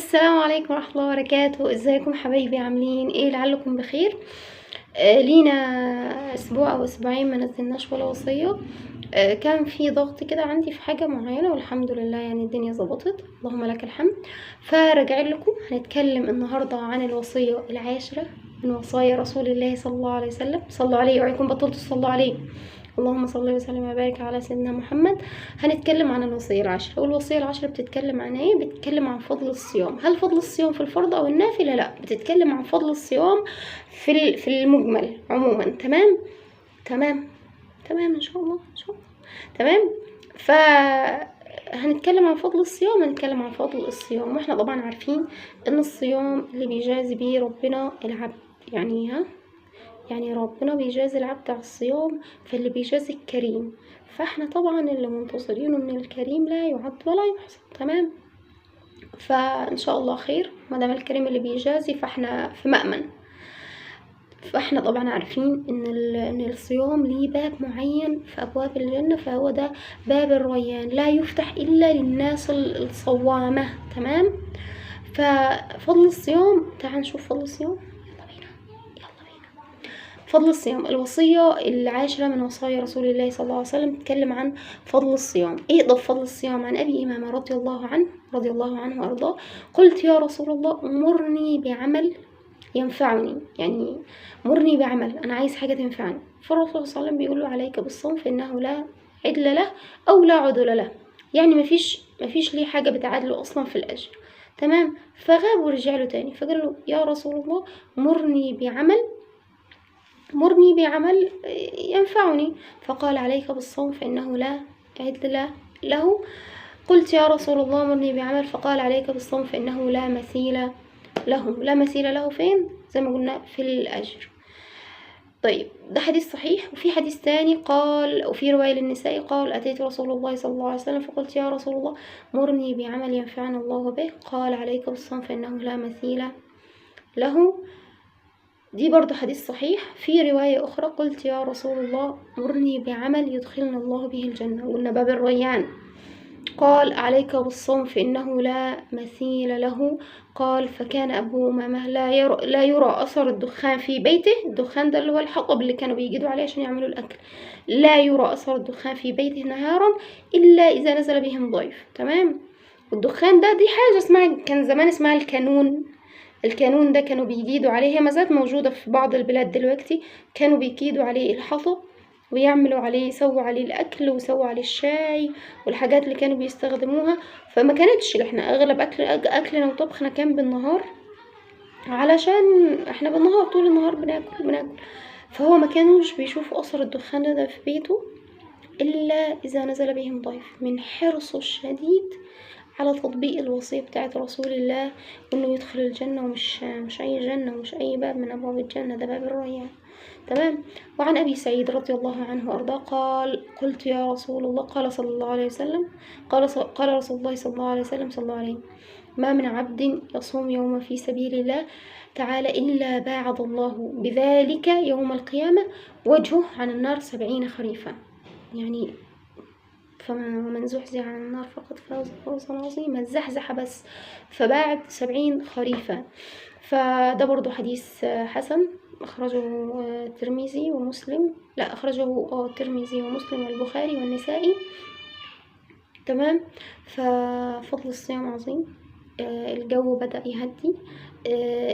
السلام عليكم ورحمة الله وبركاته. ازيكم حبايبي؟ عاملين ايه؟ لعلكم بخير. لينا اسبوع او اسبوعين ما نزلناش ولا وصية. كان في ضغط كده عندي في حاجة معينة، والحمد لله يعني الدنيا ظبطت، اللهم لك الحمد. فرجع لكم هنتكلم النهاردة عن الوصية العاشرة من وصايا رسول الله صلى الله عليه وسلم. صلوا عليه وعليكم بطلتوا تصلوا عليه. اللهم صل وسلم وبارك على سيدنا محمد. هنتكلم عن الوصية العاشرة، والوصية العاشرة بتتكلم عن ايه؟ بتتكلم عن فضل الصيام. هل فضل الصيام في الفرض او النافلة؟ لا، بتتكلم عن فضل الصيام في المجمل عموما. تمام ان شاء الله تمام. هنتكلم عن فضل الصيام، هنتكلم عن فضل الصيام، واحنا طبعا عارفين ان الصيام اللي بيجازي بيه ربنا العبد. يعني ربنا بيجازي العبد على الصيام، فاللي بيجازي الكريم، فاحنا طبعا اللي منتظرينه من الكريم لا يعد ولا يحصى. تمام، فان شاء الله خير ما دام الكريم اللي بيجازي، فاحنا في مأمن. فاحنا طبعا عارفين ان الصيام ليه باب معين في ابواب الجنة، فهو ده باب الريان، لا يفتح الا للناس الصوامة. تمام، ففضل الصيام، تعال نشوف فضل الصيام. فضل الصيام، الوصية العاشرة من وصايا رسول الله صلى الله عليه وسلم تتكلم عن فضل الصيام. ايه ده فضل الصيام؟ عن ابي امامة رضي الله عنه وارضاه، قلت يا رسول الله مرني بعمل ينفعني، يعني مرني بعمل، انا عايز حاجة تنفعني. فالرسول صلى الله عليه وسلم بيقول له عليك بالصوم فانه لا عدل له او لا عدل له، يعني مفيش ليه حاجة بتعادله اصلا في الاجر. تمام، فغاب ورجع له تاني، فقال له يا رسول الله مرني بعمل ينفعني. فقال عليك بالصوم فإنه لا عدل له. قلت يا رسول الله مرني بعمل، فقال عليك بالصوم فإنه لا مثيل له. لا مثيل له فين؟ زي ما قلنا في الأجر. طيب، ده حديث صحيح. وفي حديث تاني قال، وفي رواية للنساء قال أتيت رسول الله صلى الله عليه وسلم فقلت يا رسول الله مرني بعمل ينفعنا الله به، قال عليك بالصوم فإنه لا مثيل له. دي برضو حديث صحيح. في رواية أخرى قلت يا رسول الله مرني بعمل يدخلنا الله به الجنة، وقلنا باب الريان، قال عليك بالصوم فإنه لا مثيل له. قال فكان أبو أمامة لا يرى أثر الدخان في بيته. الدخان ده اللي هو الحطب اللي كانوا بيجدوا عليه عشان يعملوا الأكل. لا يرى أثر الدخان في بيته نهارا إلا إذا نزل بهم ضيف. تمام، والدخان ده دي حاجة اسمها، كان زمان اسمها الكانون ده كانوا بيجيدوا عليه، هي ما زالت موجودة في بعض البلاد دلوقتي. كانوا بيكيدوا عليه الحطب ويعملوا عليه، يسووا عليه الأكل ويسووا عليه الشاي والحاجات اللي كانوا بيستخدموها. فما كانتش احنا أغلب أكلنا وطبخنا كان بالنهار، علشان احنا بالنهار طول النهار بناكل. فهو ما كانوش بيشوفوا أثر الدخان ده في بيته إلا إذا نزل بهم ضيف، من حرصه الشديد على تطبيق الوصية بتاعت رسول الله انه يدخل الجنة، ومش اي جنة ومش اي باب من ابواب الجنة، ده باب الريان. تمام. وعن ابي سعيد رضي الله عنه وارضاه قال قلت يا رسول الله، قال صلى الله عليه وسلم، قال رسول الله صلى الله عليه وسلم صلى الله عليه، ما من عبد يصوم يوما في سبيل الله تعالى إلا باعد الله بذلك يوم القيامة وجهه عن النار 70 خريفا. يعني ومن زحزح عن النار فقد فاز فوزا عظيما، زحزح بس، فباعد 70 خريفا. فده برضو حديث حسن، أخرجه الترمذي ومسلم، لا أخرجه الترمذي ومسلم والبخاري والنسائي. تمام. ففضل الصيام عظيم. الجو بدأ يهدي،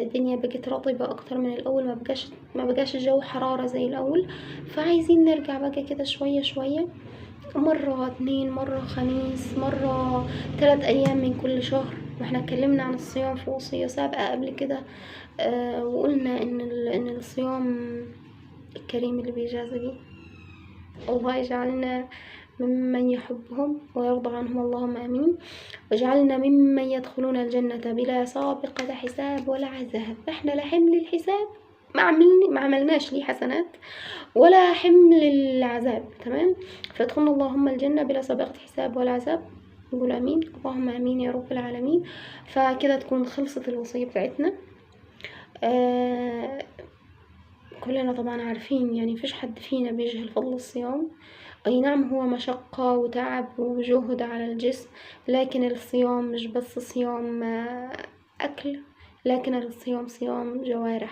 الدنيا بقت رطبة أكتر من الأول، ما بقاش الجو حرارة زي الأول. فعايزين نرجع بقى كده شوية شوية، مرة 2، مرة خميس، مرة 3 أيام من كل شهر. واحنا اتكلمنا عن الصيام في وصية سابقة قبل كده، وقلنا ان الصيام الكريم اللي بيجازي بيه. الله يجعلنا ممن يحبهم ويرضى عنهم، اللهم امين. واجعلنا ممن يدخلون الجنة بلا سابقة حساب ولا عذاب. احنا لا حمل الحساب، ما عملناش ليه حسنات، ولا حمل العذاب. تمام، فادخلنا اللهم الجنة بلا سابقة حساب ولا عذاب. نقول امين، اللهم امين يا رب العالمين. فكده تكون خلصت الوصية بتاعتنا. كلنا طبعا عارفين، يعني مفيش حد فينا بيجهل فضل الصيام. اي نعم، هو مشقة وتعب وجهد على الجسم، لكن الصيام مش بس صيام أكل، لكن الصيام صيام جوارح.